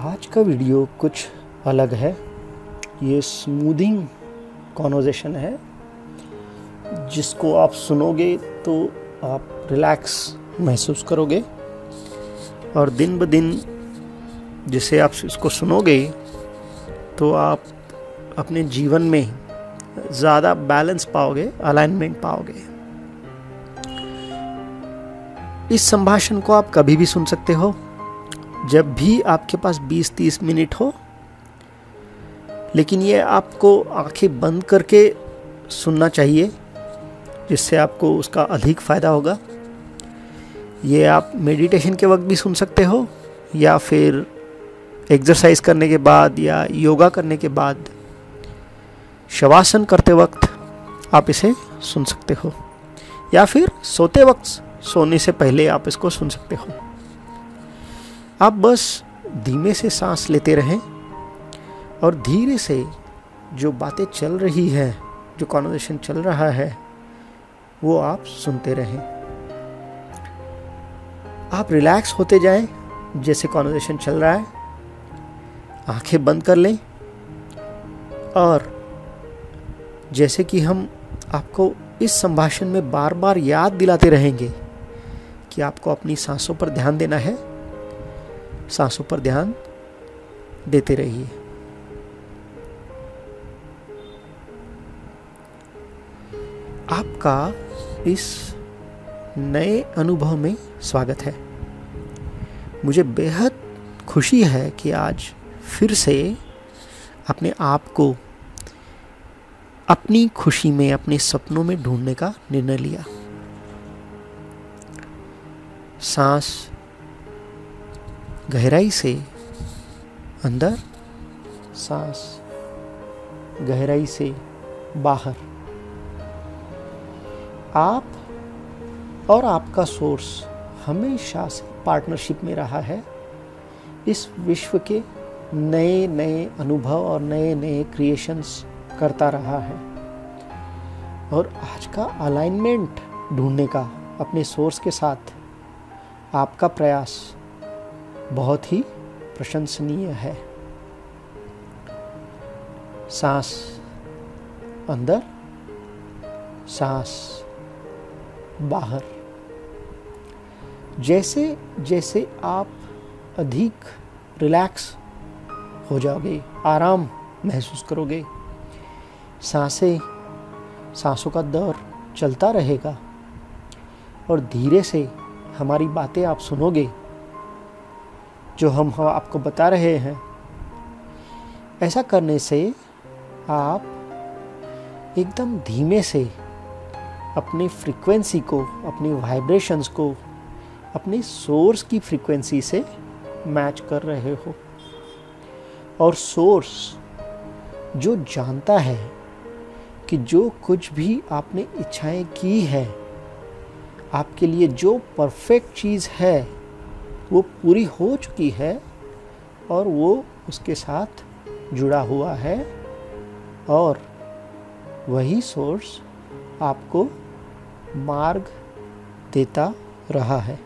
आज का वीडियो कुछ अलग है। ये स्मूथिंग कॉन्वर्सेशन है जिसको आप सुनोगे तो आप रिलैक्स महसूस करोगे और दिन ब दिन जिसे आप इसको सुनोगे तो आप अपने जीवन में ज़्यादा बैलेंस पाओगे, अलाइनमेंट पाओगे। इस संभाषण को आप कभी भी सुन सकते हो, जब भी आपके पास 20-30 मिनट हो, लेकिन ये आपको आंखें बंद करके सुनना चाहिए जिससे आपको उसका अधिक फ़ायदा होगा। ये आप मेडिटेशन के वक्त भी सुन सकते हो या फिर एक्सरसाइज करने के बाद या योगा करने के बाद शवासन करते वक्त आप इसे सुन सकते हो या फिर सोते वक्त, सोने से पहले आप इसको सुन सकते हो। आप बस धीमे से सांस लेते रहें और धीरे से जो बातें चल रही है, जो कॉन्वर्सेशन चल रहा है, वो आप सुनते रहें। आप रिलैक्स होते जाएं जैसे कॉन्वर्सेशन चल रहा है, आंखें बंद कर लें और जैसे कि हम आपको इस संभाषण में बार बार याद दिलाते रहेंगे कि आपको अपनी सांसों पर ध्यान देना है, सांसों पर ध्यान देते रहिए। आपका इस नए अनुभव में स्वागत है। मुझे बेहद खुशी है कि आज फिर से अपने आप को अपनी खुशी में, अपने सपनों में ढूंढने का निर्णय लिया। सांस गहराई से अंदर, सांस गहराई से बाहर। आप और आपका सोर्स हमेशा से पार्टनरशिप में रहा है। इस विश्व के नए नए अनुभव और नए नए क्रिएशंस करता रहा है और आज का अलाइनमेंट ढूंढने का अपने सोर्स के साथ आपका प्रयास बहुत ही प्रशंसनीय है। सांस अंदर, सांस बाहर। जैसे जैसे आप अधिक रिलैक्स हो जाओगे, आराम महसूस करोगे, सांसों का दौर चलता रहेगा और धीरे से हमारी बातें आप सुनोगे जो हम आपको बता रहे हैं। ऐसा करने से आप एकदम धीमे से अपनी फ्रीक्वेंसी को, अपनी वाइब्रेशंस को अपने सोर्स की फ्रीक्वेंसी से मैच कर रहे हो और सोर्स जो जानता है कि जो कुछ भी आपने इच्छाएं की है, आपके लिए जो परफेक्ट चीज़ है वो पूरी हो चुकी है और वो उसके साथ जुड़ा हुआ है और वही सोर्स आपको मार्ग देता रहा है।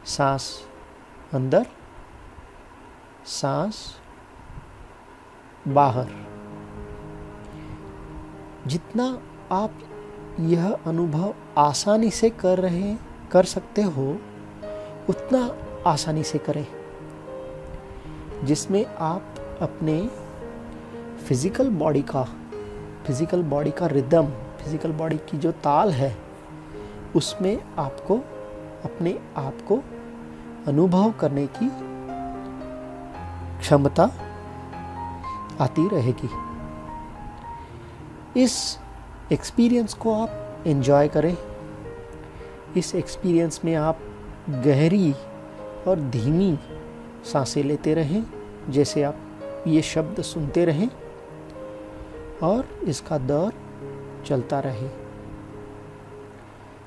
सांस अंदर, सांस बाहर। जितना आप यह अनुभव आसानी से कर सकते हो उतना आसानी से करें, जिसमें आप अपने फिजिकल बॉडी का रिदम, फिजिकल बॉडी की जो ताल है उसमें आपको अपने आप को अनुभव करने की क्षमता आती रहेगी। इस एक्सपीरियंस को आप एंजॉय करें। इस एक्सपीरियंस में आप गहरी और धीमी सांसें लेते रहें जैसे आप ये शब्द सुनते रहें और इसका दौर चलता रहे।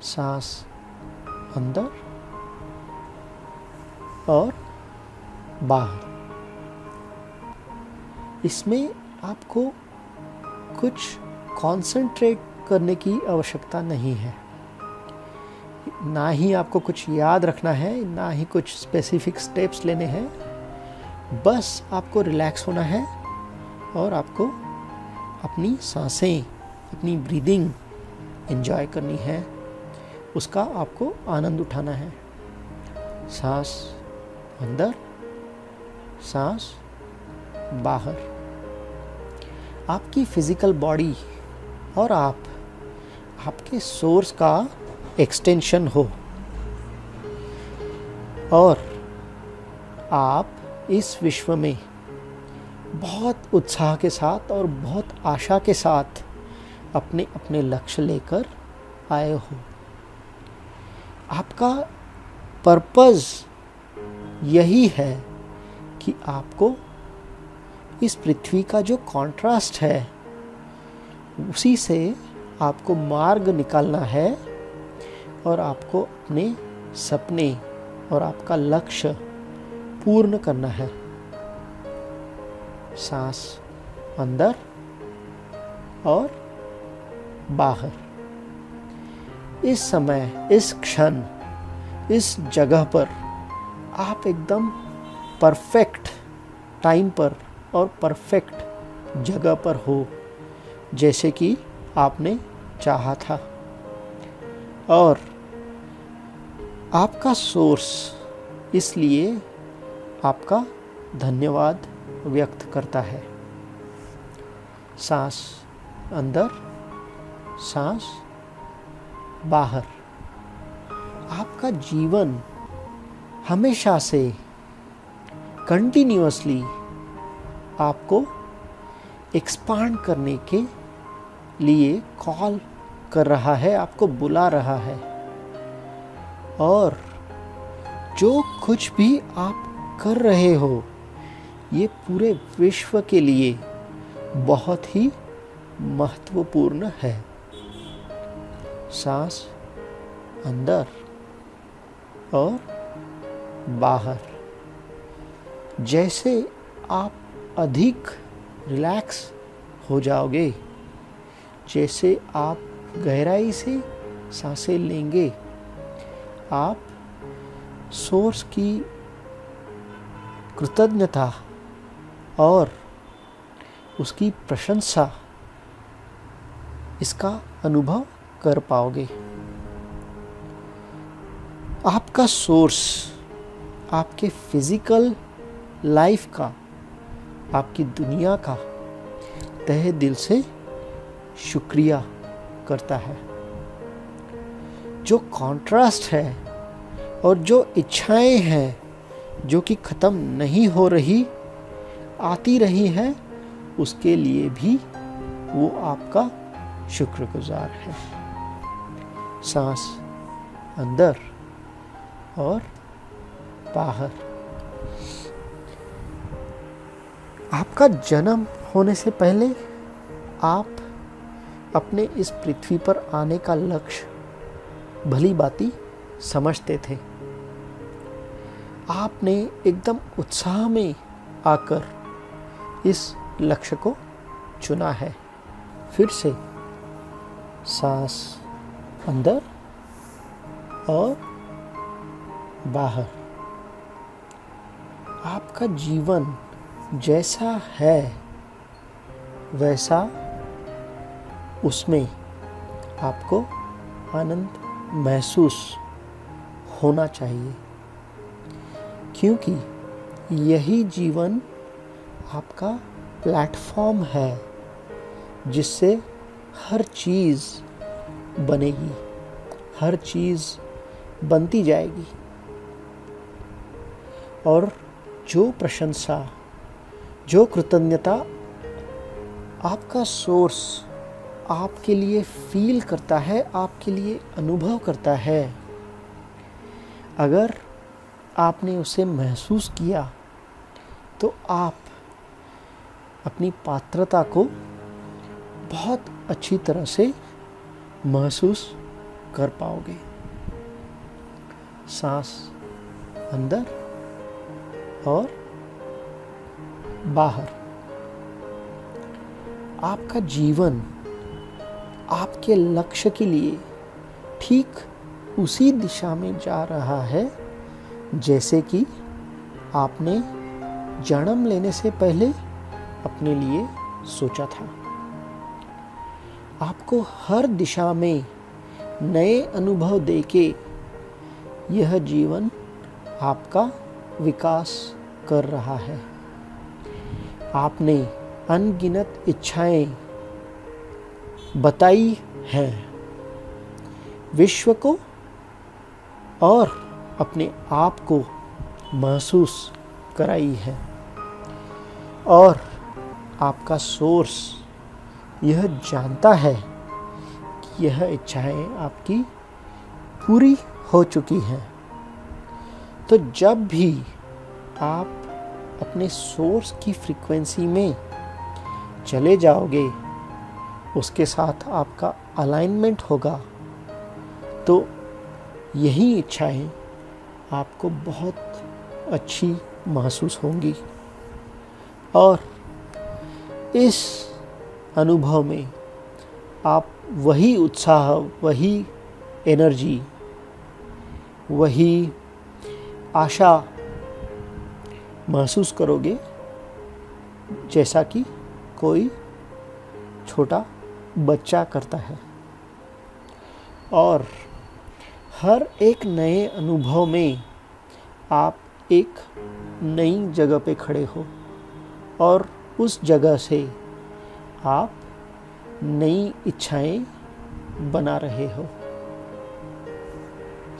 सांस अंदर और बाहर। इसमें आपको कुछ कंसंट्रेट करने की आवश्यकता नहीं है, ना ही आपको कुछ याद रखना है, ना ही कुछ स्पेसिफिक स्टेप्स लेने हैं। बस आपको रिलैक्स होना है और आपको अपनी सांसें, अपनी ब्रीदिंग एंजॉय करनी है, उसका आपको आनंद उठाना है। सांस अंदर, सांस बाहर। आपकी फिजिकल बॉडी और आप आपके सोर्स का एक्सटेंशन हो और आप इस विश्व में बहुत उत्साह के साथ और बहुत आशा के साथ अपने अपने लक्ष्य लेकर आए हो। आपका पर्पस यही है कि आपको इस पृथ्वी का जो कॉन्ट्रास्ट है उसी से आपको मार्ग निकालना है और आपको अपने सपने और आपका लक्ष्य पूर्ण करना है। सांस अंदर और बाहर। इस समय, इस क्षण, इस जगह पर आप एकदम परफेक्ट टाइम पर और परफेक्ट जगह पर हो, जैसे कि आपने चाहा था। और आपका सोर्स इसलिए आपका धन्यवाद व्यक्त करता है। सांस अंदर, सांस बाहर। आपका जीवन हमेशा से कंटिन्यूअसली आपको एक्सपांड करने के लिए कॉल कर रहा है, आपको बुला रहा है। और जो कुछ भी आप कर रहे हो ये पूरे विश्व के लिए बहुत ही महत्वपूर्ण है। सांस अंदर और बाहर। जैसे आप अधिक रिलैक्स हो जाओगे, जैसे आप गहराई से सांसें लेंगे, आप सोर्स की कृतज्ञता और उसकी प्रशंसा इसका अनुभव कर पाओगे। आपका सोर्स आपके फिजिकल लाइफ का, आपकी दुनिया का तहे दिल से शुक्रिया करता है। जो कॉन्ट्रास्ट है और जो इच्छाएं हैं जो कि ख़त्म नहीं हो रही, आती रही है, उसके लिए भी वो आपका शुक्रगुजार है। सांस अंदर और बाहर। आपका जन्म होने से पहले आप अपने इस पृथ्वी पर आने का लक्ष्य भली भांति समझते थे। आपने एकदम उत्साह में आकर इस लक्ष्य को चुना है। फिर से सांस अंदर और बाहर। आपका जीवन जैसा है वैसा उसमें आपको आनंद महसूस होना चाहिए, क्योंकि यही जीवन आपका प्लेटफॉर्म है जिससे हर चीज़ बनेगी, हर चीज़ बनती जाएगी। और जो प्रशंसा, जो कृतज्ञता आपका सोर्स आपके लिए फील करता है, आपके लिए अनुभव करता है, अगर आपने उसे महसूस किया तो आप अपनी पात्रता को बहुत अच्छी तरह से महसूस कर पाओगे। सांस अंदर और बाहर। आपका जीवन आपके लक्ष्य के लिए ठीक उसी दिशा में जा रहा है जैसे कि आपने जन्म लेने से पहले अपने लिए सोचा था। आपको हर दिशा में नए अनुभव देके यह जीवन आपका विकास कर रहा है। आपने अनगिनत इच्छाएं बताई हैं विश्व को और अपने आप को महसूस कराई है, और आपका सोर्स यह जानता है कि यह इच्छाएं आपकी पूरी हो चुकी हैं। तो जब भी आप अपने सोर्स की फ्रीक्वेंसी में चले जाओगे, उसके साथ आपका अलाइनमेंट होगा, तो यही इच्छाएं आपको बहुत अच्छी महसूस होंगी। और इस अनुभव में आप वही उत्साह, वही एनर्जी, वही आशा महसूस करोगे जैसा कि कोई छोटा बच्चा करता है। और हर एक नए अनुभव में आप एक नई जगह पे खड़े हो और उस जगह से आप नई इच्छाएं बना रहे हो।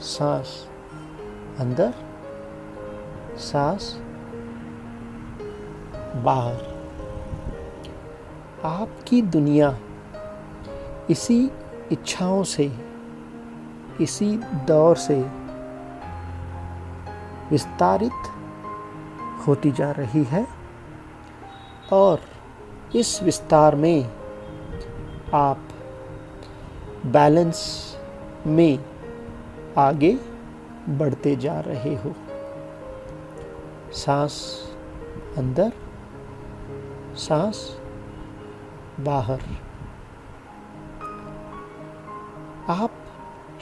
सांस अंदर, सांस बाहर। आपकी दुनिया इसी इच्छाओं से, इसी दौर से विस्तारित होती जा रही है, और इस विस्तार में आप बैलेंस में आगे बढ़ते जा रहे हो। सांस अंदर, सांस बाहर। आप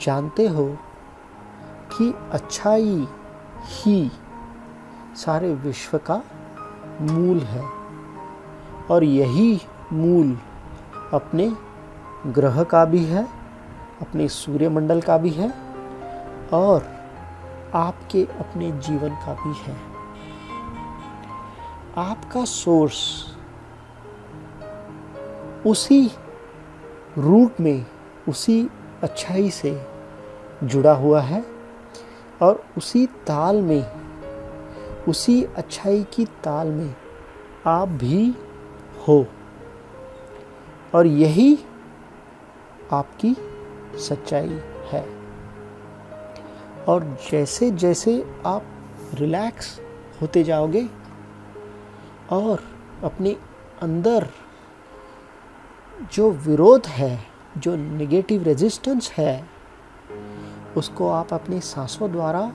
जानते हो कि अच्छाई ही सारे विश्व का मूल है, और यही मूल अपने ग्रह का भी है, अपने सूर्यमंडल का भी है, और आपके अपने जीवन का भी है। आपका सोर्स उसी रूट में, उसी अच्छाई से जुड़ा हुआ है, और उसी ताल में, उसी अच्छाई की ताल में आप भी हो, और यही आपकी सच्चाई है। और जैसे जैसे आप रिलैक्स होते जाओगे और अपने अंदर जो विरोध है, जो नेगेटिव रेजिस्टेंस है, उसको आप अपनी सांसों द्वारा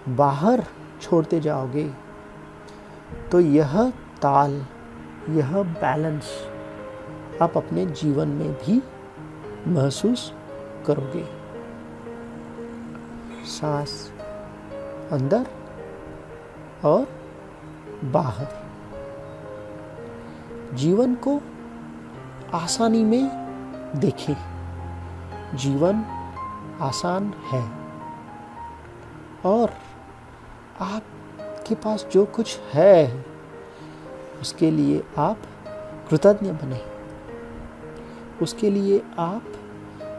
बाहर छोड़ते जाओगे, तो यह ताल, यह बैलेंस आप अपने जीवन में भी महसूस करोगे। सांस अंदर और बाहर। जीवन को आसानी में देखें। जीवन आसान है, और आपके पास जो कुछ है उसके लिए आप कृतज्ञ बने, उसके लिए आप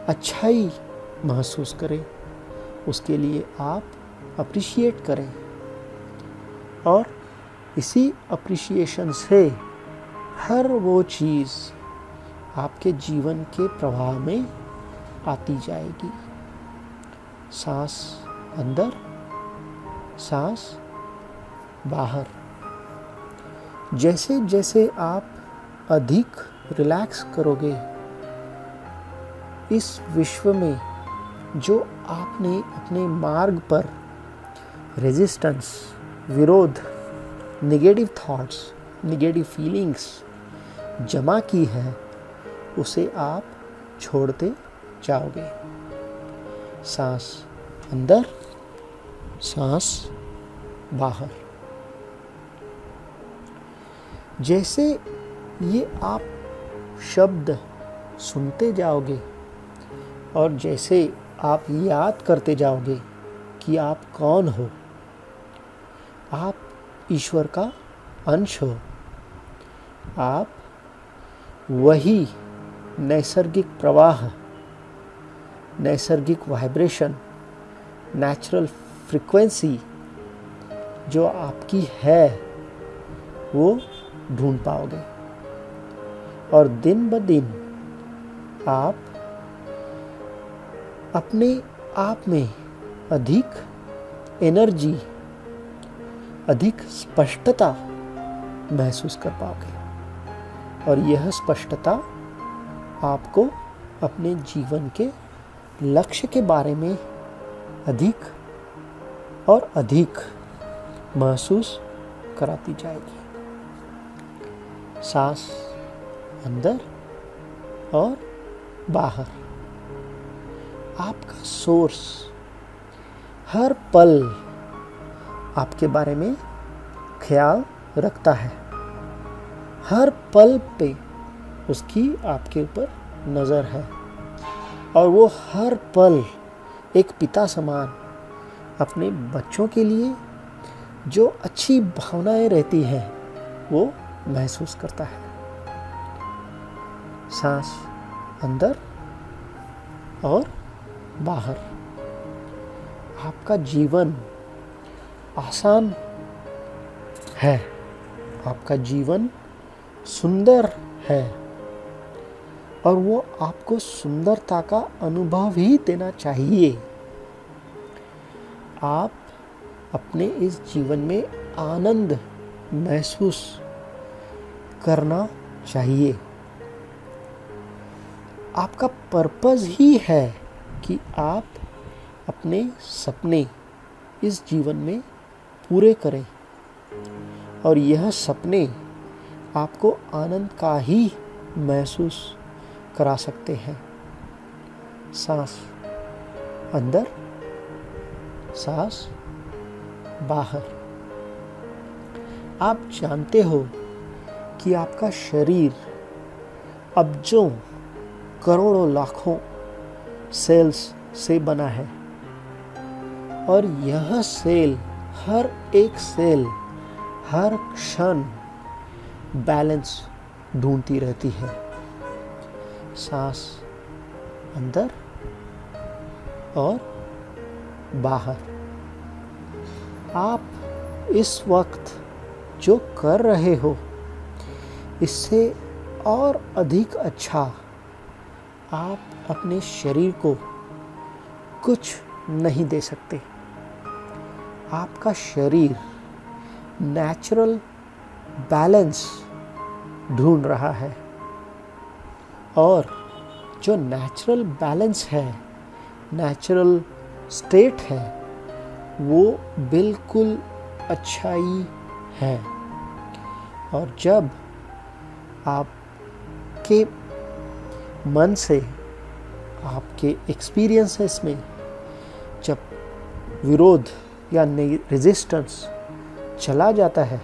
अच्छाई महसूस करें, उसके लिए आप अप्रिशिएट करें, और इसी अप्रिशिएशन से हर वो चीज़ आपके जीवन के प्रवाह में आती जाएगी। सांस अंदर, सांस बाहर। जैसे जैसे आप अधिक रिलैक्स करोगे, इस विश्व में जो आपने अपने मार्ग पर रेजिस्टेंस, विरोध, नेगेटिव थॉट्स, नेगेटिव फीलिंग्स जमा की है, उसे आप छोड़ते जाओगे। सांस अंदर, सांस बाहर। जैसे ये आप शब्द सुनते जाओगे और जैसे आप याद करते जाओगे कि आप कौन हो, आप ईश्वर का अंश हो, आप वही नैसर्गिक प्रवाह, नैसर्गिक वाइब्रेशन, नेचुरल फ्रीक्वेंसी जो आपकी है वो ढूंढ पाओगे। और दिन ब दिन आप अपने आप में अधिक एनर्जी, अधिक स्पष्टता महसूस कर पाओगे। और यह स्पष्टता आपको अपने जीवन के लक्ष्य के बारे में अधिक और अधिक महसूस कराती जाएगी। सांस अंदर और बाहर, आपका सोर्स हर पल आपके बारे में ख्याल रखता है। हर पल पे उसकी आपके ऊपर नज़र है और वो हर पल एक पिता समान अपने बच्चों के लिए जो अच्छी भावनाएं रहती हैं वो महसूस करता है। सांस अंदर और बाहर, आपका जीवन आसान है, आपका जीवन सुंदर है और वो आपको सुंदरता का अनुभव ही देना चाहिए। आप अपने इस जीवन में आनंद महसूस करना चाहिए। आपका पर्पस ही है कि आप अपने सपने इस जीवन में पूरे करें और यह सपने आपको आनंद का ही महसूस करा सकते हैं। सांस अंदर, सांस बाहर। आप जानते हो कि आपका शरीर अब्जों करोड़ों लाखों सेल्स से बना है और यह सेल, हर एक सेल हर क्षण बैलेंस ढूंढती रहती है। सांस अंदर और बाहर। आप इस वक्त जो कर रहे हो इससे और अधिक अच्छा आप अपने शरीर को कुछ नहीं दे सकते। आपका शरीर नेचुरल बैलेंस ढूंढ रहा है और जो नेचुरल बैलेंस है, नेचुरल स्टेट है, वो बिल्कुल अच्छाई है। और जब आपके मन से, आपके एक्सपीरियंसेस में जब विरोध या रेजिस्टेंस चला जाता है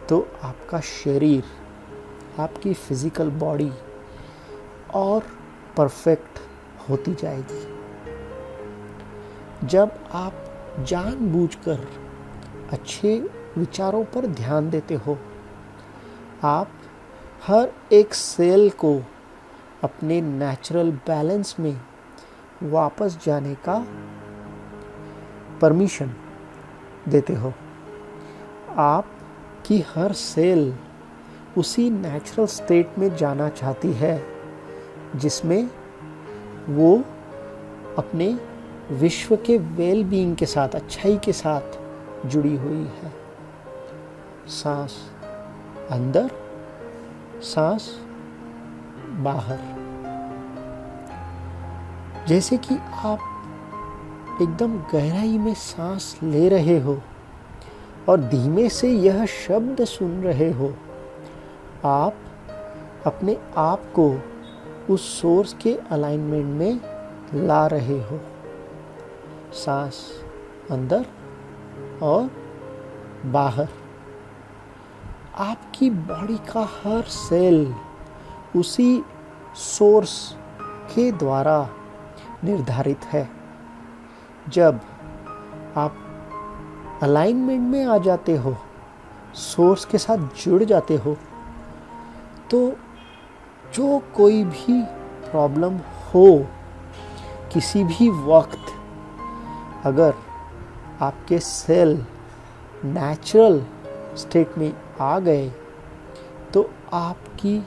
तो आपका शरीर, आपकी फिजिकल बॉडी और परफेक्ट होती जाएगी। जब आप जानबूझकर अच्छे विचारों पर ध्यान देते हो, आप हर एक सेल को अपने नेचुरल बैलेंस में वापस जाने का परमिशन देते हो। आपकी हर सेल उसी नेचुरल स्टेट में जाना चाहती है जिसमें वो अपने विश्व के वेल बीइंग के साथ, अच्छाई के साथ जुड़ी हुई है। सांस अंदर, सांस बाहर। जैसे कि आप एकदम गहराई में सांस ले रहे हो और धीमे से यह शब्द सुन रहे हो, आप अपने आप को उस सोर्स के अलाइनमेंट में ला रहे हो। सांस अंदर और बाहर। आपकी बॉडी का हर सेल उसी सोर्स के द्वारा निर्धारित है। जब आप अलाइनमेंट में आ जाते हो, सोर्स के साथ जुड़ जाते हो, तो जो कोई भी प्रॉब्लम हो किसी भी वक्त, अगर आपके सेल नेचुरल स्टेट में आ गए तो आपकी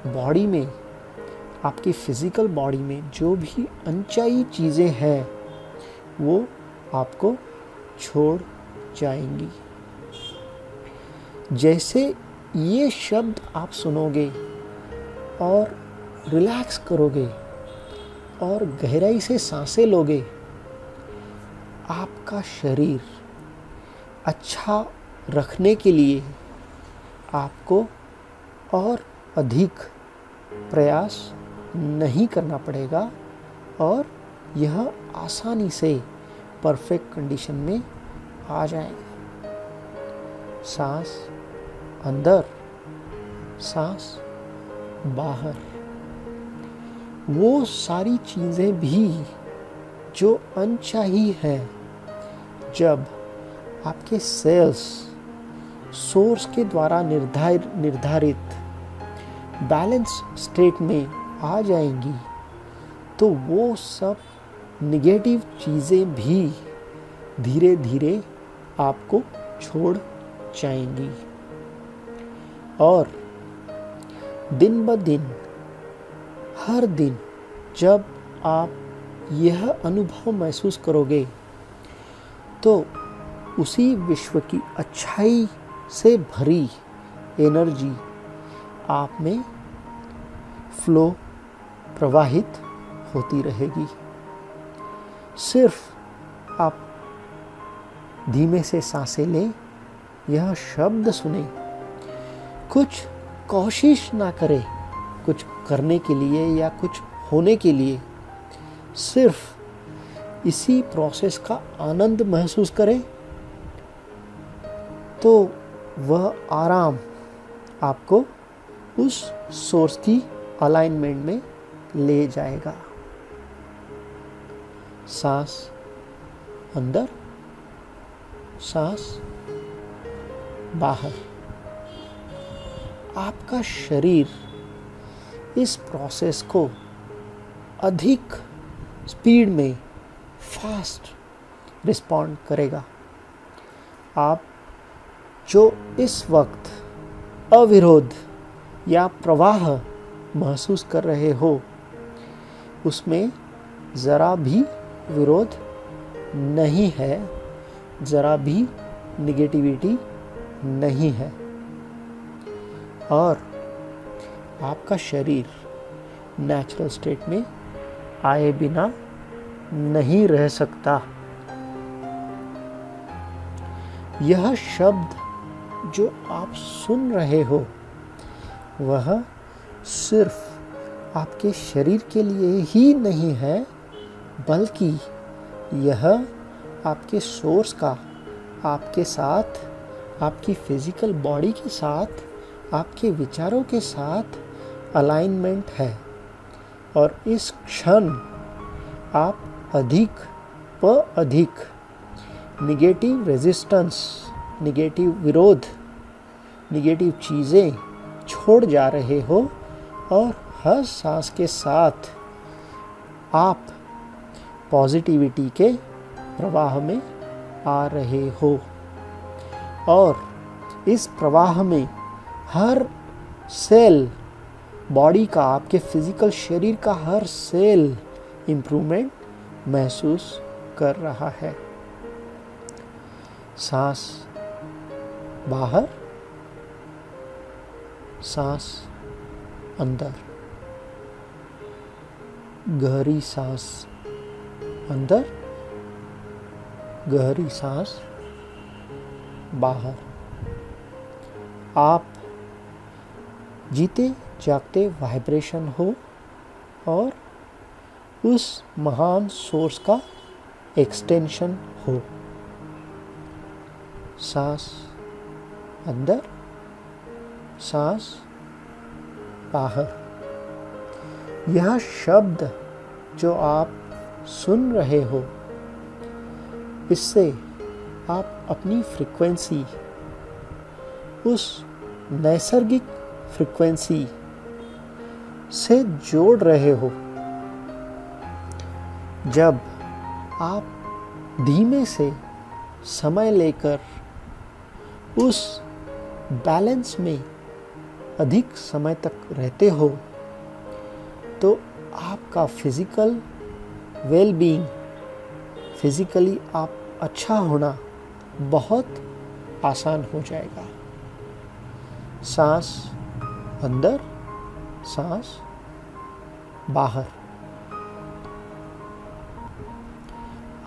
बॉडी में, आपकी फिजिकल बॉडी में जो भी अनचाही चीज़ें हैं वो आपको छोड़ जाएंगी। जैसे ये शब्द आप सुनोगे और रिलैक्स करोगे और गहराई से सांसें लोगे, आपका शरीर अच्छा रखने के लिए आपको और अधिक प्रयास नहीं करना पड़ेगा और यह आसानी से परफेक्ट कंडीशन में आ जाएगा। सांस अंदर, सांस बाहर, वो सारी चीज़ें भी जो अनचाही है, जब आपके सेल्स सोर्स के द्वारा निर्धारित बैलेंस स्टेट में आ जाएंगी, तो वो सब निगेटिव चीज़ें भी धीरे धीरे आपको छोड़ जाएंगी। और दिन ब दिन, हर दिन जब आप यह अनुभव महसूस करोगे, तो उसी विश्व की अच्छाई से भरी एनर्जी आप में फ्लो प्रवाहित होती रहेगी। सिर्फ आप धीमे से सांसें लें, यह शब्द सुने, कुछ कोशिश ना करें कुछ करने के लिए या कुछ होने के लिए, सिर्फ इसी प्रोसेस का आनंद महसूस करें, तो वह आराम आपको उस सोर्स की अलाइनमेंट में ले जाएगा। सांस अंदर, सांस बाहर। आपका शरीर इस प्रोसेस को अधिक स्पीड में फास्ट रिस्पॉन्ड करेगा। आप जो इस वक्त अविरोध या प्रवाह महसूस कर रहे हो, उसमें ज़रा भी विरोध नहीं है, ज़रा भी निगेटिविटी नहीं है। और आपका शरीर नेचुरल स्टेट में आए बिना नहीं रह सकता। यह शब्द जो आप सुन रहे हो, वह सिर्फ आपके शरीर के लिए ही नहीं है, बल्कि यह आपके सोर्स का आपके साथ, आपकी फिजिकल बॉडी के साथ, आपके विचारों के साथ अलाइनमेंट है। और इस क्षण आप अधिक निगेटिव रेजिस्टेंस, निगेटिव विरोध, निगेटिव चीज़ें छोड़ जा रहे हो और हर सांस के साथ आप पॉजिटिविटी के प्रवाह में आ रहे हो। और इस प्रवाह में हर सेल बॉडी का, आपके फिजिकल शरीर का हर सेल इम्प्रूवमेंट महसूस कर रहा है। सांस बाहर, सांस अंदर, गहरी सांस अंदर, गहरी सांस बाहर। आप जीते जागते वाइब्रेशन हो और उस महान सोर्स का एक्सटेंशन हो। सांस अंदर, सांस बाहर। यह शब्द जो आप सुन रहे हो, इससे आप अपनी फ्रीक्वेंसी उस नैसर्गिक फ्रीक्वेंसी से जोड़ रहे हो। जब आप धीमे से समय लेकर उस बैलेंस में अधिक समय तक रहते हो, तो आपका फिजिकल वेलबीइंग, फिजिकली आप अच्छा होना बहुत आसान हो जाएगा। सांस अंदर, सांस बाहर।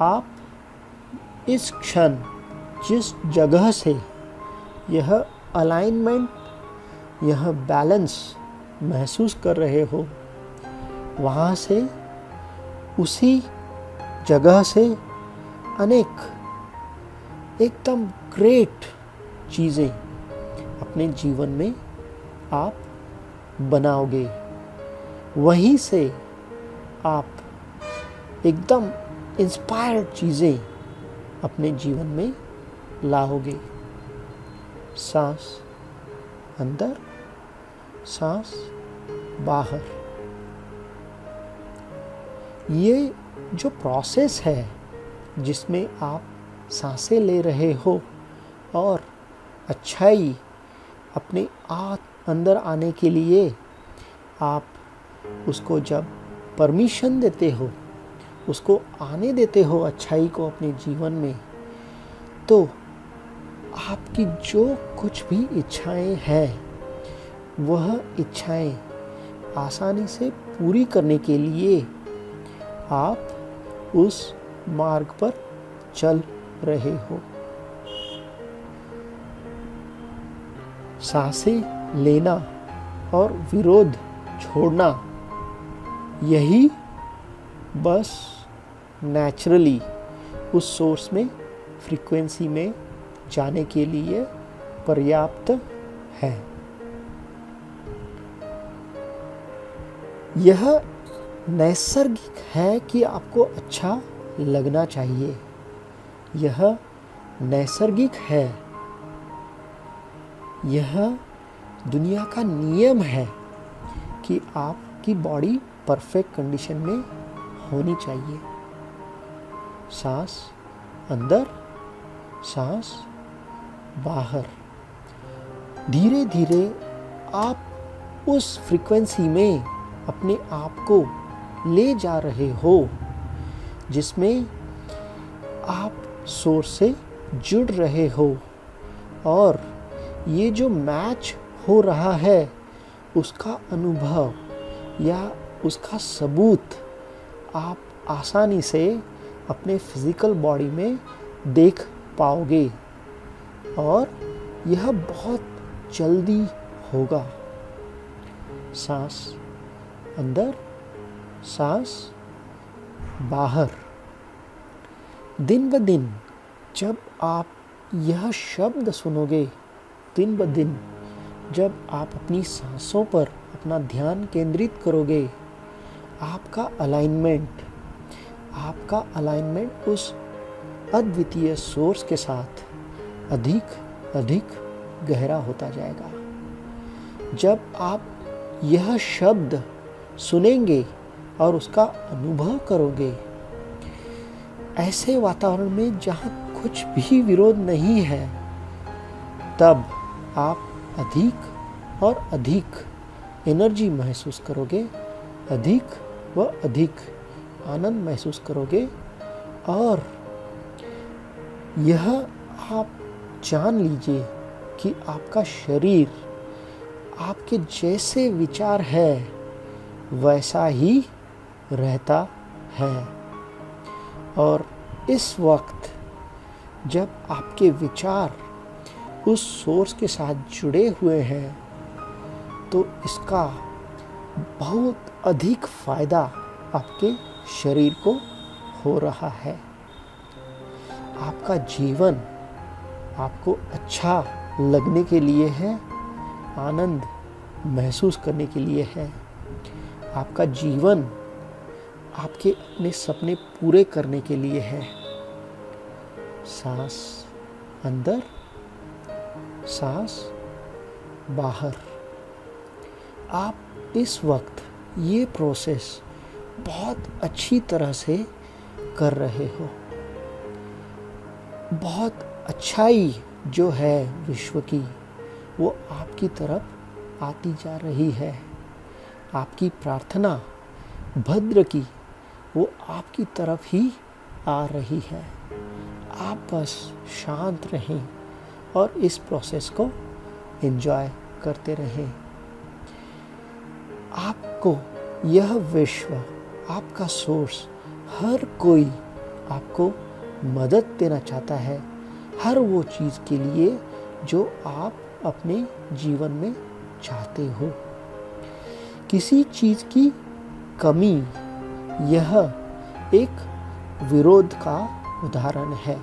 आप इस क्षण जिस जगह से यह अलाइनमेंट, यह बैलेंस महसूस कर रहे हो, वहाँ से, उसी जगह से अनेक एकदम ग्रेट चीज़ें अपने जीवन में आप बनाओगे। वहीं से आप एकदम इंस्पायर्ड चीज़ें अपने जीवन में लाओगे। सांस अंदर, सांस बाहर। ये जो प्रोसेस है जिसमें आप सांसें ले रहे हो और अच्छाई अपने अंदर आने के लिए आप उसको जब परमिशन देते हो, उसको आने देते हो अच्छाई को अपने जीवन में, तो आपकी जो कुछ भी इच्छाएं हैं, वह इच्छाएं आसानी से पूरी करने के लिए आप उस मार्ग पर चल रहे हो। सांसें लेना और विरोध छोड़ना, यही बस नेचुरली उस सोर्स में, फ्रीक्वेंसी में जाने के लिए पर्याप्त है। यह नैसर्गिक है कि आपको अच्छा लगना चाहिए। यह नैसर्गिक है। यह दुनिया का नियम है कि आपकी बॉडी परफेक्ट कंडीशन में होनी चाहिए। सांस अंदर, सांस बाहर। धीरे धीरे आप उस फ्रीक्वेंसी में अपने आप को ले जा रहे हो जिसमें आप सोर्स से जुड़ रहे हो, और ये जो मैच हो रहा है उसका अनुभव या उसका सबूत आप आसानी से अपने फिजिकल बॉडी में देख पाओगे, और यह बहुत जल्दी होगा। सांस अंदर, सांस बाहर। दिन ब दिन जब आप यह शब्द सुनोगे, दिन ब दिन जब आप अपनी सांसों पर अपना ध्यान केंद्रित करोगे, आपका अलाइनमेंट उस अद्वितीय सोर्स के साथ अधिक अधिक गहरा होता जाएगा। जब आप यह शब्द सुनेंगे और उसका अनुभव करोगे, ऐसे वातावरण में जहाँ कुछ भी विरोध नहीं है, तब आप अधिक और अधिक एनर्जी महसूस करोगे, अधिक व अधिक आनंद महसूस करोगे, और यह आप जान लीजिए कि आपका शरीर आपके जैसे विचार है वैसा ही रहता है। और इस वक्त जब आपके विचार उस सोर्स के साथ जुड़े हुए हैं, तो इसका बहुत अधिक फायदा आपके शरीर को हो रहा है। आपका जीवन आपको अच्छा लगने के लिए है, आनंद महसूस करने के लिए है। आपका जीवन आपके अपने सपने पूरे करने के लिए है। सांस अंदर, सांस बाहर। आप इस वक्त ये प्रोसेस बहुत अच्छी तरह से कर रहे हो। बहुत अच्छाई जो है विश्व की, वो आपकी तरफ आती जा रही है। आपकी प्रार्थना भद्र की, वो आपकी तरफ ही आ रही है। आप बस शांत रहें और इस प्रोसेस को एंजॉय करते रहें। आपको यह विश्व, आपका सोर्स, हर कोई आपको मदद देना चाहता है, हर वो चीज़ के लिए जो आप अपने जीवन में चाहते हो। किसी चीज़ की कमी यह एक विरोध का उदाहरण है।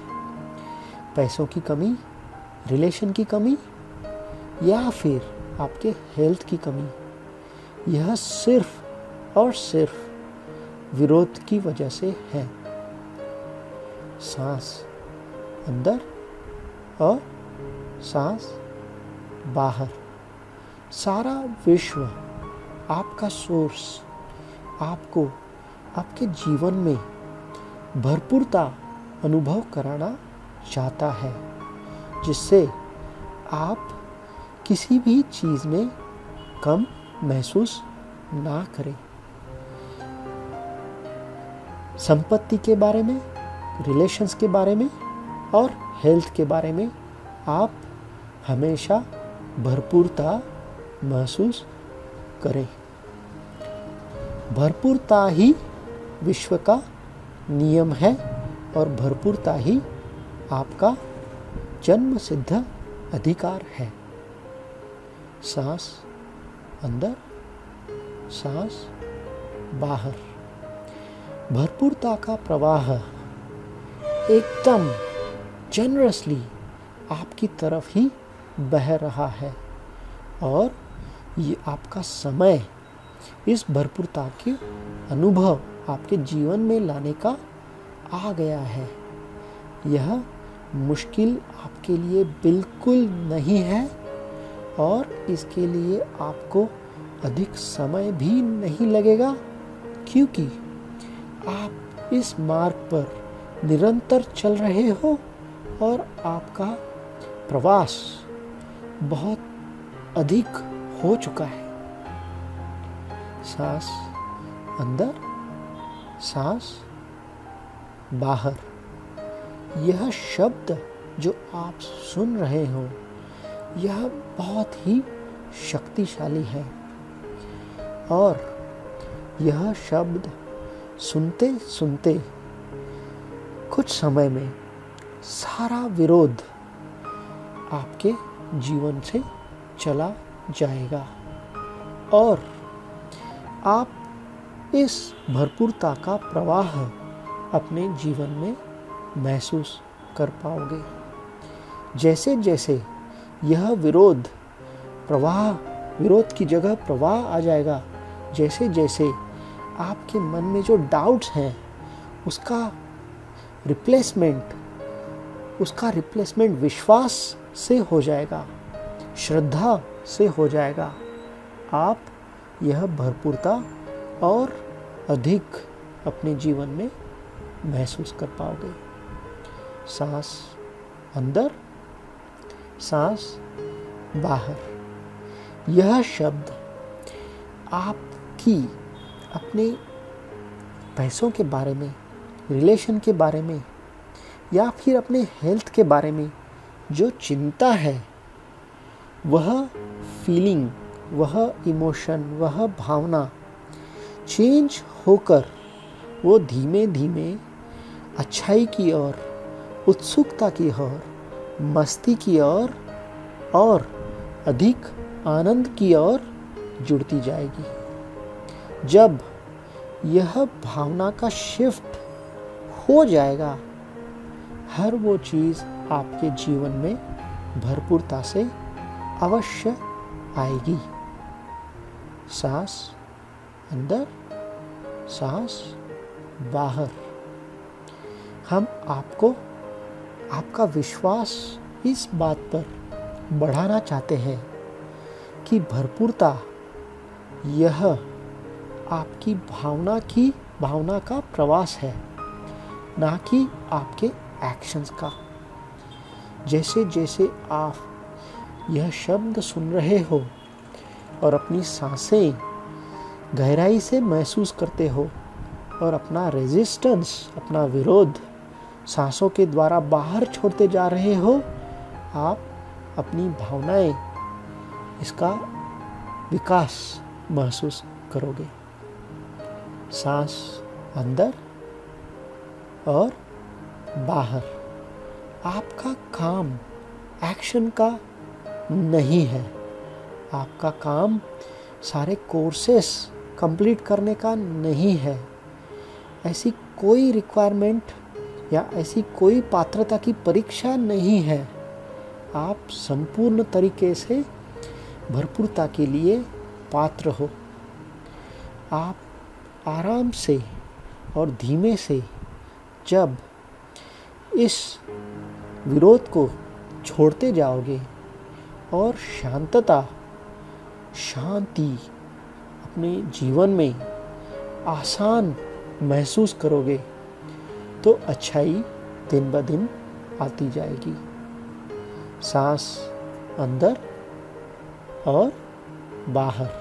पैसों की कमी, रिलेशन की कमी या फिर आपके हेल्थ की कमी, यह सिर्फ और सिर्फ विरोध की वजह से है। सांस अंदर और सांस बाहर। सारा विश्व, आपका सोर्स आपको आपके जीवन में भरपूरता अनुभव कराना चाहता है, जिससे आप किसी भी चीज़ में कम महसूस ना करें। संपत्ति के बारे में, रिलेशंस के बारे में और हेल्थ के बारे में आप हमेशा भरपूरता महसूस करें। भरपूरता ही विश्व का नियम है और भरपूरता ही आपका जन्म सिद्ध अधिकार है। सांस अंदर, सांस बाहर। भरपूरता का प्रवाह एकदम जनरसली आपकी तरफ ही बह रहा है और ये आपका समय इस भरपूरता के अनुभव आपके जीवन में लाने का आ गया है। यह मुश्किल आपके लिए बिल्कुल नहीं है और इसके लिए आपको अधिक समय भी नहीं लगेगा, क्योंकि आप इस मार्ग पर निरंतर चल रहे हो और आपका प्रवास बहुत अधिक हो चुका है। सांस अंदर, सांस बाहर। यह शब्द जो आप सुन रहे हो, यह बहुत ही शक्तिशाली है और यह शब्द सुनते सुनते कुछ समय में सारा विरोध आपके जीवन से चला जाएगा और आप इस भरपूरता का प्रवाह अपने जीवन में महसूस कर पाओगे। जैसे जैसे यह विरोध की जगह प्रवाह आ जाएगा, जैसे जैसे आपके मन में जो डाउट्स हैं उसका रिप्लेसमेंट विश्वास से हो जाएगा, श्रद्धा से हो जाएगा। आप यह भरपूरता और अधिक अपने जीवन में महसूस कर पाओगे। सांस अंदर, सांस बाहर। यह शब्द आपकी अपने पैसों के बारे में, रिलेशन के बारे में या फिर अपने हेल्थ के बारे में जो चिंता है, वह फीलिंग, वह इमोशन, वह भावना चेंज होकर वो धीमे धीमे अच्छाई की ओर, उत्सुकता की ओर, मस्ती की ओर और अधिक आनंद की ओर जुड़ती जाएगी। जब यह भावना का शिफ्ट हो जाएगा, हर वो चीज़ आपके जीवन में भरपूरता से अवश्य आएगी। सांस अंदर, सांस बाहर। हम आपको आपका विश्वास इस बात पर बढ़ाना चाहते हैं कि भरपूरता यह आपकी भावना का प्रवास है, ना कि आपके एक्शंस का। जैसे जैसे आप यह शब्द सुन रहे हो और अपनी सांसें गहराई से महसूस करते हो और अपना रेजिस्टेंस, अपना विरोध सांसों के द्वारा बाहर छोड़ते जा रहे हो, आप अपनी भावनाएं इसका विकास महसूस करोगे। सांस अंदर और बाहर। आपका काम एक्शन का नहीं है। आपका काम सारे कोर्सेस कंप्लीट करने का नहीं है। ऐसी कोई रिक्वायरमेंट या ऐसी कोई पात्रता की परीक्षा नहीं है। आप संपूर्ण तरीके से भरपूरता के लिए पात्र हो। आप आराम से और धीमे से जब इस विरोध को छोड़ते जाओगे और शांति अपने जीवन में आसान महसूस करोगे, तो अच्छाई दिन ब दिन आती जाएगी। सांस अंदर और बाहर।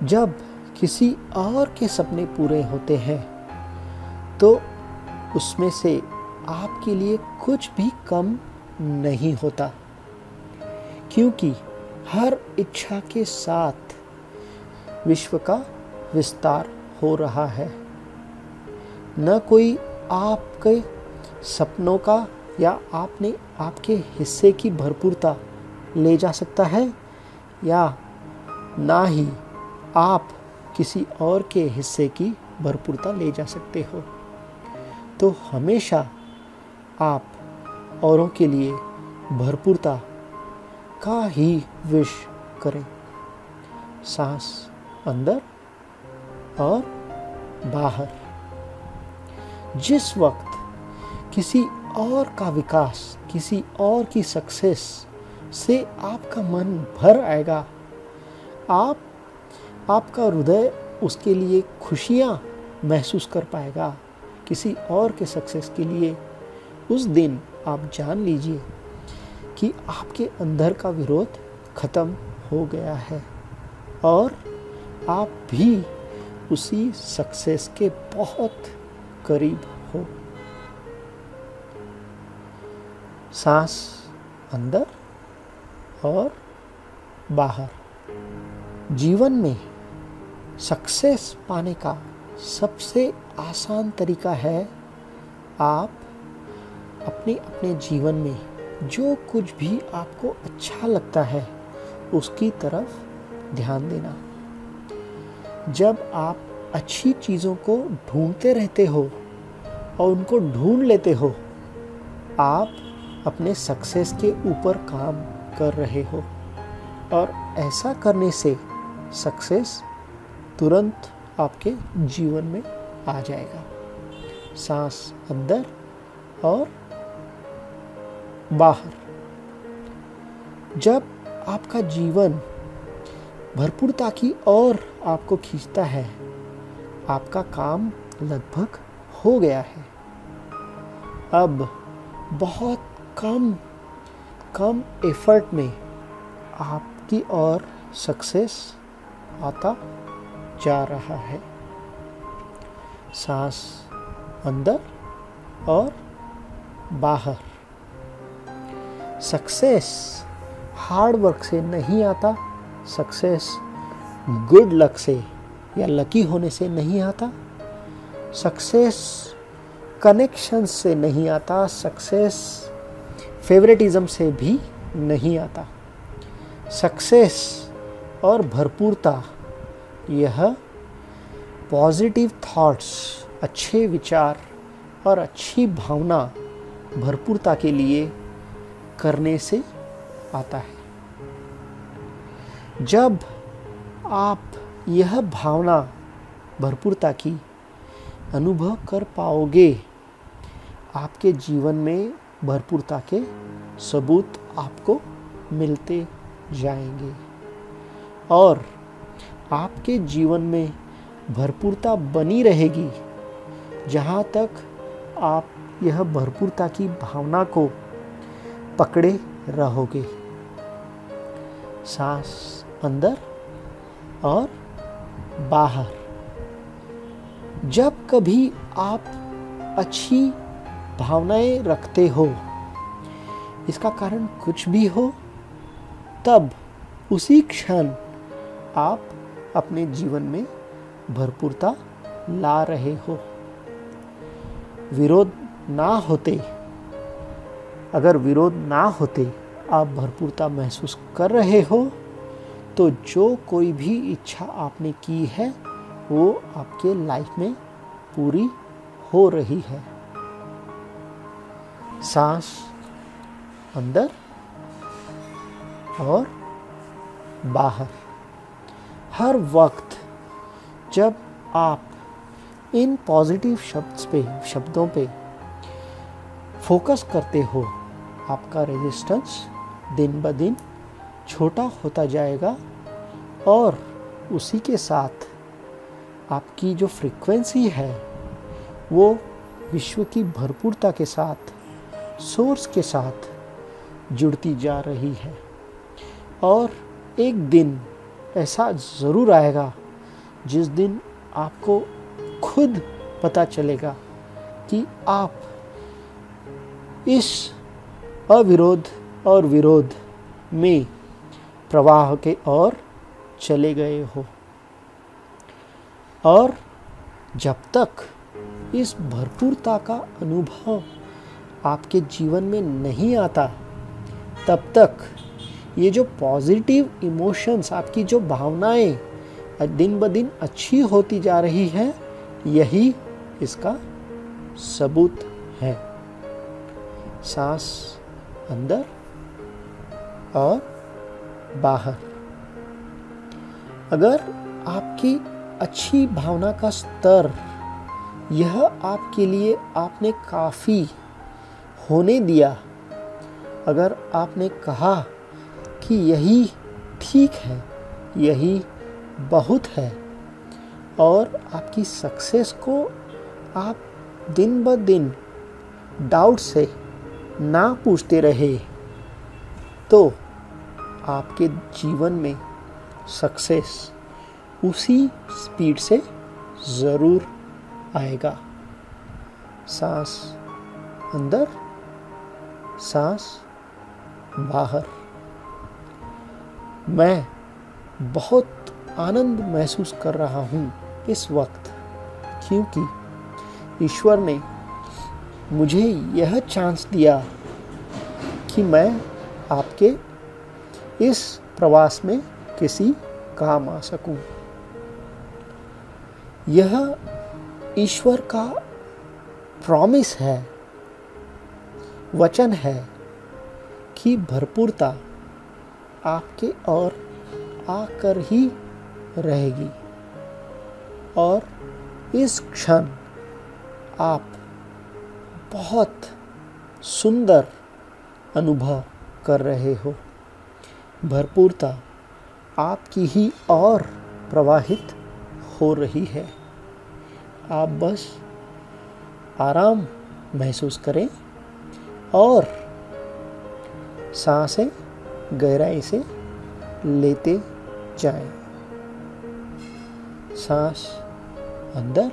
जब किसी और के सपने पूरे होते हैं तो उसमें से आपके लिए कुछ भी कम नहीं होता, क्योंकि हर इच्छा के साथ विश्व का विस्तार हो रहा है। न कोई आपके सपनों का या आपके हिस्से की भरपूरता ले जा सकता है, या ना ही आप किसी और के हिस्से की भरपूरता ले जा सकते हो। तो हमेशा आप औरों के लिए भरपूरता का ही विश करें। सांस अंदर और बाहर। जिस वक्त किसी और का विकास, किसी और की सक्सेस से आपका मन भर आएगा, आपका हृदय उसके लिए खुशियाँ महसूस कर पाएगा, किसी और के सक्सेस के लिए, उस दिन आप जान लीजिए कि आपके अंदर का विरोध खत्म हो गया है और आप भी उसी सक्सेस के बहुत करीब हो। सांस अंदर और बाहर। जीवन में सक्सेस पाने का सबसे आसान तरीका है आप अपने अपने जीवन में जो कुछ भी आपको अच्छा लगता है उसकी तरफ ध्यान देना। जब आप अच्छी चीज़ों को ढूंढते रहते हो और उनको ढूंढ लेते हो, आप अपने सक्सेस के ऊपर काम कर रहे हो, और ऐसा करने से सक्सेस तुरंत आपके जीवन में आ जाएगा। सांस अंदर और बाहर। जब आपका जीवन भरपूरता की ओर आपको खींचता है, आपका काम लगभग हो गया है। अब बहुत कम एफर्ट में आपकी ओर सक्सेस आता जा रहा है। सांस अंदर और बाहर। सक्सेस हार्ड वर्क से नहीं आता, सक्सेस गुड लक से या लकी होने से नहीं आता, सक्सेस कनेक्शन से नहीं आता, सक्सेस फेवरेटिज्म से भी नहीं आता। सक्सेस और भरपूरता यह पॉजिटिव थॉट्स, अच्छे विचार और अच्छी भावना भरपूरता के लिए करने से आता है। जब आप यह भावना भरपूरता की अनुभव कर पाओगे, आपके जीवन में भरपूरता के सबूत आपको मिलते जाएंगे और आपके जीवन में भरपूरता बनी रहेगी जहाँ तक आप यह भरपूरता की भावना को पकड़े रहोगे। सांस अंदर और बाहर। जब कभी आप अच्छी भावनाएं रखते हो, इसका कारण कुछ भी हो, तब उसी क्षण आप अपने जीवन में भरपूरता ला रहे हो। विरोध ना होते, अगर विरोध ना होते आप भरपूरता महसूस कर रहे हो, तो जो कोई भी इच्छा आपने की है वो आपके लाइफ में पूरी हो रही है। सांस अंदर और बाहर। हर वक्त जब आप इन पॉजिटिव शब्दों पे फोकस करते हो, आपका रेजिस्टेंस दिन ब दिन छोटा होता जाएगा और उसी के साथ आपकी जो फ्रीक्वेंसी है वो विश्व की भरपूरता के साथ, सोर्स के साथ जुड़ती जा रही है। और एक दिन ऐसा ज़रूर आएगा जिस दिन आपको खुद पता चलेगा कि आप इस अविरोध और विरोध में प्रवाह के ओर चले गए हो। और जब तक इस भरपूरता का अनुभव आपके जीवन में नहीं आता, तब तक ये जो पॉजिटिव इमोशंस, आपकी जो भावनाएं दिन ब दिन अच्छी होती जा रही है, यही इसका सबूत है। सांस अंदर और बाहर। अगर आपकी अच्छी भावना का स्तर यह आपके लिए आपने काफ़ी होने दिया, अगर आपने कहा कि यही ठीक है, यही बहुत है, और आपकी सक्सेस को आप दिन ब दिन डाउट से ना पूछते रहे, तो आपके जीवन में सक्सेस उसी स्पीड से ज़रूर आएगा। सांस अंदर, सांस बाहर। मैं बहुत आनंद महसूस कर रहा हूँ इस वक्त, क्योंकि ईश्वर ने मुझे यह चांस दिया कि मैं आपके इस प्रवास में किसी काम आ सकूं। यह ईश्वर का प्रॉमिस है, वचन है कि भरपूरता आपके ओर आकर ही रहेगी और इस क्षण आप बहुत सुंदर अनुभव कर रहे हो। भरपूरता आपकी ही ओर प्रवाहित हो रही है। आप बस आराम महसूस करें और सांसें गहराई से लेते जाएं। सांस अंदर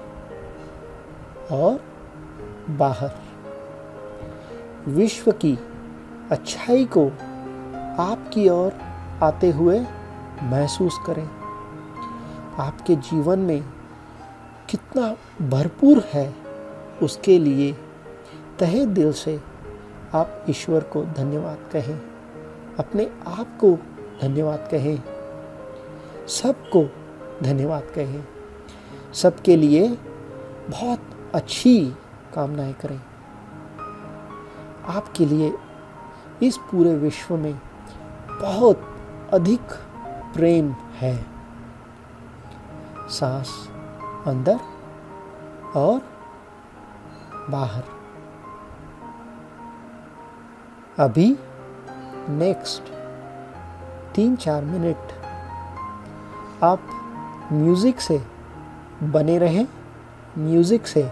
और बाहर। विश्व की अच्छाई को आपकी ओर आते हुए महसूस करें। आपके जीवन में कितना भरपूर है, उसके लिए तहे दिल से आप ईश्वर को धन्यवाद कहें, अपने आप को धन्यवाद कहें, सबको धन्यवाद कहें, सबके लिए बहुत अच्छी कामनाएं करें। आपके लिए इस पूरे विश्व में बहुत अधिक प्रेम है। सांस अंदर और बाहर। अभी नेक्स्ट 3-4 मिनट आप म्यूज़िक से बने रहें, म्यूज़िक से,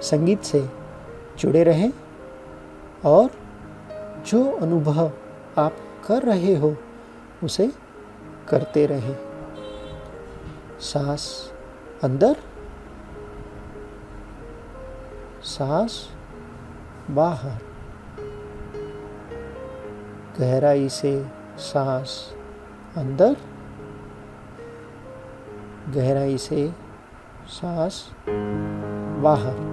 संगीत से जुड़े रहें और जो अनुभव आप कर रहे हो उसे करते रहें। सांस अंदर, सांस बाहर। गहराई से सांस अंदर, गहराई से सांस बाहर।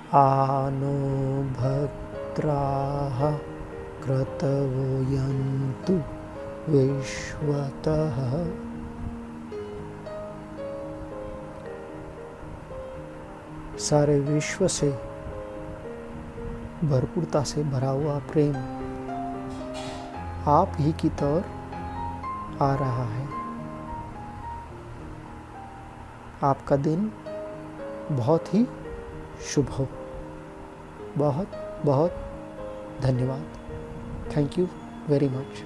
आनो भद्राः क्रतवो यन्तु विश्वतः। सारे विश्व से भरपूरता से भरा हुआ प्रेम आप ही की तरफ आ रहा है। आपका दिन बहुत ही शुभ हो। बहुत बहुत धन्यवाद। Thank you very much.